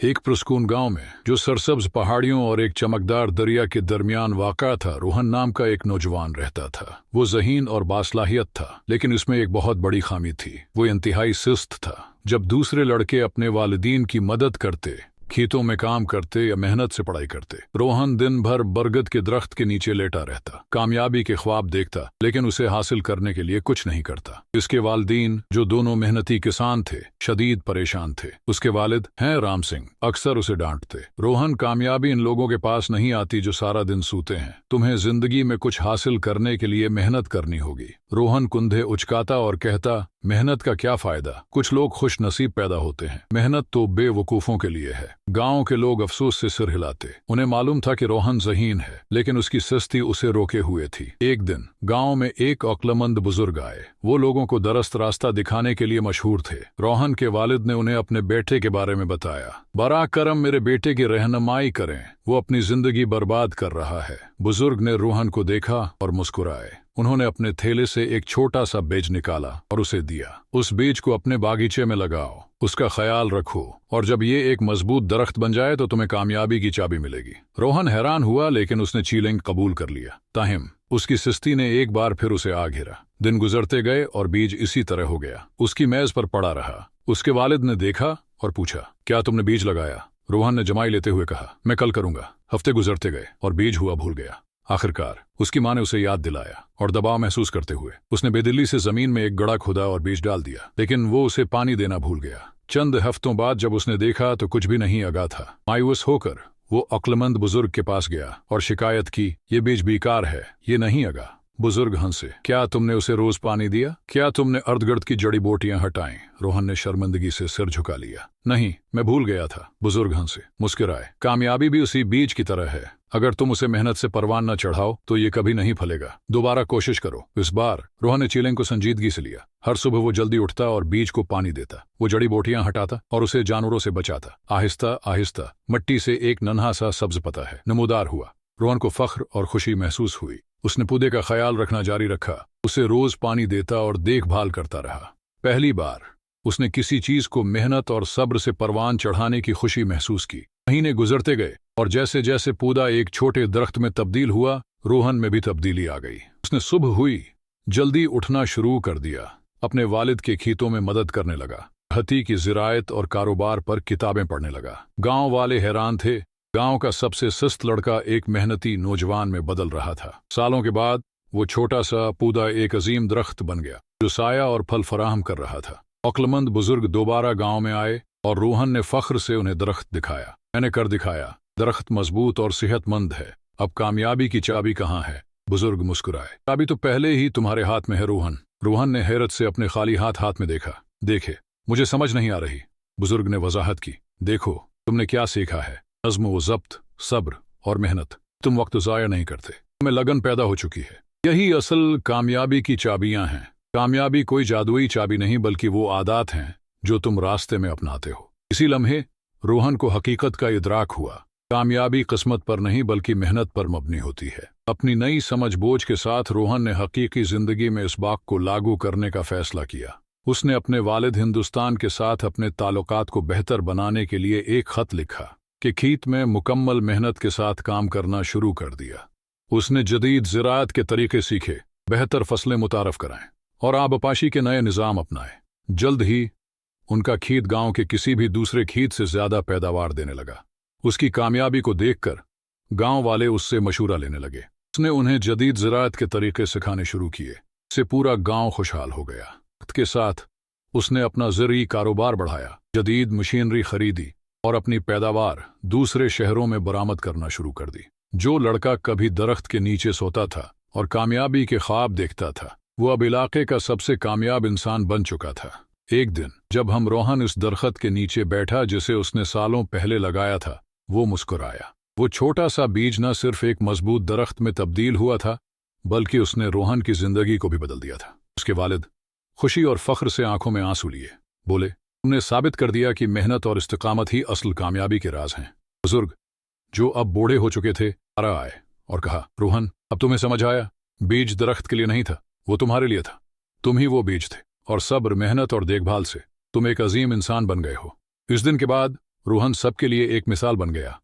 एक पुरस्कून गांव में, जो सरसब्ज पहाड़ियों और एक चमकदार दरिया के दरमियान वाक़ा था, रोहन नाम का एक नौजवान रहता था। वो ज़हीन और बासलाहियत था, लेकिन उसमें एक बहुत बड़ी खामी थी। वो इंतहाई सुस्त था। जब दूसरे लड़के अपने वालिदीन की मदद करते, खेतों में काम करते या मेहनत से पढ़ाई करते, रोहन दिन भर बरगद के दरख्त के नीचे लेटा रहता, कामयाबी के ख्वाब देखता, लेकिन उसे हासिल करने के लिए कुछ नहीं करता। इसके वालिदीन, जो दोनों मेहनती किसान थे, शदीद परेशान थे। उसके वालिद हैं राम सिंह, अक्सर उसे डांटते, रोहन, कामयाबी इन लोगों के पास नहीं आती जो सारा दिन सूते हैं। तुम्हें जिंदगी में कुछ हासिल करने के लिए मेहनत करनी होगी। रोहन कुंधे उचकाता और कहता, मेहनत का क्या फायदा, कुछ लोग खुश नसीब पैदा होते हैं, मेहनत तो बेवकूफों के लिए है। गांव के लोग अफसोस से सिर हिलाते। उन्हें मालूम था कि रोहन ज़हीन है, लेकिन उसकी सुस्ती उसे रोके हुए थी। एक दिन गांव में एक अक्लमंद बुजुर्ग आए। वो लोगों को दरस्त रास्ता दिखाने के लिए मशहूर थे। रोहन के वालिद ने उन्हें अपने बेटे के बारे में बताया। बरा करम मेरे बेटे की रहनुमाई करें, वो अपनी जिंदगी बर्बाद कर रहा है। बुजुर्ग ने रोहन को देखा और मुस्कुराए। उन्होंने अपने थैले से एक छोटा सा बीज निकाला और उसे दिया। उस बीज को अपने बागीचे में लगाओ, उसका ख्याल रखो, और जब ये एक मजबूत दरख्त बन जाए तो तुम्हें कामयाबी की चाबी मिलेगी। रोहन हैरान हुआ, लेकिन उसने चैलेंज कबूल कर लिया। ताहिम उसकी सुस्ती ने एक बार फिर उसे आ घेरा। दिन गुजरते गए और बीज इसी तरह हो गया, उसकी मेज पर पड़ा रहा। उसके वालिद ने देखा और पूछा, क्या तुमने बीज लगाया? रोहन ने जमाई लेते हुए कहा, मैं कल करूंगा। हफ्ते गुजरते गए और बीज हुआ भूल गया। आखिरकार उसकी माँ ने उसे याद दिलाया, और दबाव महसूस करते हुए उसने बेदिली से जमीन में एक गड्ढा खोदा और बीज डाल दिया, लेकिन वो उसे पानी देना भूल गया। चंद हफ्तों बाद जब उसने देखा तो कुछ भी नहीं उगा था। मायूस होकर वो अक्लमंद बुजुर्ग के पास गया और शिकायत की, ये बीज बेकार है, ये नहीं उगा। बुजुर्ग हंसे, क्या तुमने उसे रोज पानी दिया? क्या तुमने अर्धगिर्द की जड़ी बूटियां हटाई? रोहन ने शर्मिंदगी से सिर झुका लिया। नहीं, मैं भूल गया था। बुजुर्ग हंसे, मुस्कुराए, कामयाबी भी उसी बीज की तरह है, अगर तुम उसे मेहनत से परवान न चढ़ाओ तो ये कभी नहीं फलेगा। दोबारा कोशिश करो। इस बार रोहन ने चैलेंज को संजीदगी से लिया। हर सुबह वो जल्दी उठता और बीज को पानी देता, वो जड़ी बूटियां हटाता और उसे जानवरों से बचाता। आहिस्ता आहिस्ता मिट्टी से एक नन्हा सा सब्ज पता है नमूदार हुआ। रोहन को फख्र और खुशी महसूस हुई। उसने पौधे का ख्याल रखना जारी रखा, उसे रोज पानी देता और देखभाल करता रहा। पहली बार उसने किसी चीज को मेहनत और सब्र से परवान चढ़ाने की खुशी महसूस की। महीने गुजरते गए और जैसे जैसे पौधा एक छोटे दरख्त में तब्दील हुआ, रोहन में भी तब्दीली आ गई। उसने सुबह हुई जल्दी उठना शुरू कर दिया, अपने वालिद के खेतों में मदद करने लगा, हती की ज़राअत और कारोबार पर किताबें पढ़ने लगा। गांव वाले हैरान थे, गांव का सबसे सुस्त लड़का एक मेहनती नौजवान में बदल रहा था। सालों के बाद वो छोटा सा पौधा एक अजीम दरख्त बन गया, जो साया और फल फराहम कर रहा था। अक्लमंद बुजुर्ग दोबारा गांव में आए और रोहन ने फख्र से उन्हें दरख्त दिखाया। मैंने कर दिखाया, दरख्त मजबूत और सेहतमंद है, अब कामयाबी की चाबी कहाँ है? बुजुर्ग मुस्कुराए, चाबी तो पहले ही तुम्हारे हाथ में है रोहन। रोहन ने हैरत से अपने खाली हाथ में देखा। देखे, मुझे समझ नहीं आ रही। बुजुर्ग ने वजाहत की, देखो तुमने क्या सीखा है, नज़्म व ज़ब्त, सब्र और मेहनत। तुम वक्त ज़ाया नहीं करते, तुम्हें लगन पैदा हो चुकी है। यही असल कामयाबी की चाबियां हैं। कामयाबी कोई जादुई चाबी नहीं, बल्कि वो आदत हैं जो तुम रास्ते में अपनाते हो। इसी लम्हे रोहन को हकीकत का इदराक हुआ। कामयाबी किस्मत पर नहीं बल्कि मेहनत पर मबनी होती है। अपनी नई समझ बोझ के साथ रोहन ने हकीकी जिंदगी में इस बात को लागू करने का फैसला किया। उसने अपने वालिद हिंदुस्तान के साथ अपने ताल्लुकात को बेहतर बनाने के लिए एक खत लिखा कि खेत में मुकम्मल मेहनत के साथ काम करना शुरू कर दिया। उसने जदीद ज़राअत के तरीके सीखे, बेहतर फसलें मुतारफ कराएं और आबपाशी के नए निज़ाम अपनाए। जल्द ही उनका खेत गांव के किसी भी दूसरे खेत से ज्यादा पैदावार देने लगा। उसकी कामयाबी को देखकर गांव वाले उससे मशूरा लेने लगे। उसने उन्हें जदीद ज़राअत के तरीके सिखाने शुरू किए। इससे पूरा गांव खुशहाल हो गया। वक्त के साथ उसने अपना ज़रूरी कारोबार बढ़ाया, जदीद मशीनरी खरीदी और अपनी पैदावार दूसरे शहरों में बरामद करना शुरू कर दी। जो लड़का कभी दरख्त के नीचे सोता था और कामयाबी के ख्वाब देखता था, वो अब इलाके का सबसे कामयाब इंसान बन चुका था। एक दिन जब हम रोहन इस दरख्त के नीचे बैठा जिसे उसने सालों पहले लगाया था, वो मुस्कुराया। वो छोटा सा बीज न सिर्फ एक मजबूत दरख्त में तब्दील हुआ था, बल्कि उसने रोहन की जिंदगी को भी बदल दिया था। उसके वालिद खुशी और फख्र से आंखों में आंसू लिए, बोले, तुमने साबित कर दिया कि मेहनत और इस्तिकामत ही असल कामयाबी के राज हैं। बुजुर्ग, जो अब बूढ़े हो चुके थे, आरा आए और कहा, रोहन, अब तुम्हें समझ आया, बीज दरख्त के लिए नहीं था, वो तुम्हारे लिए था। तुम ही वो बीज थे, और सब्र, मेहनत और देखभाल से तुम एक अजीम इंसान बन गए हो। इस दिन के बाद روہن सबके लिए एक मिसाल बन गया।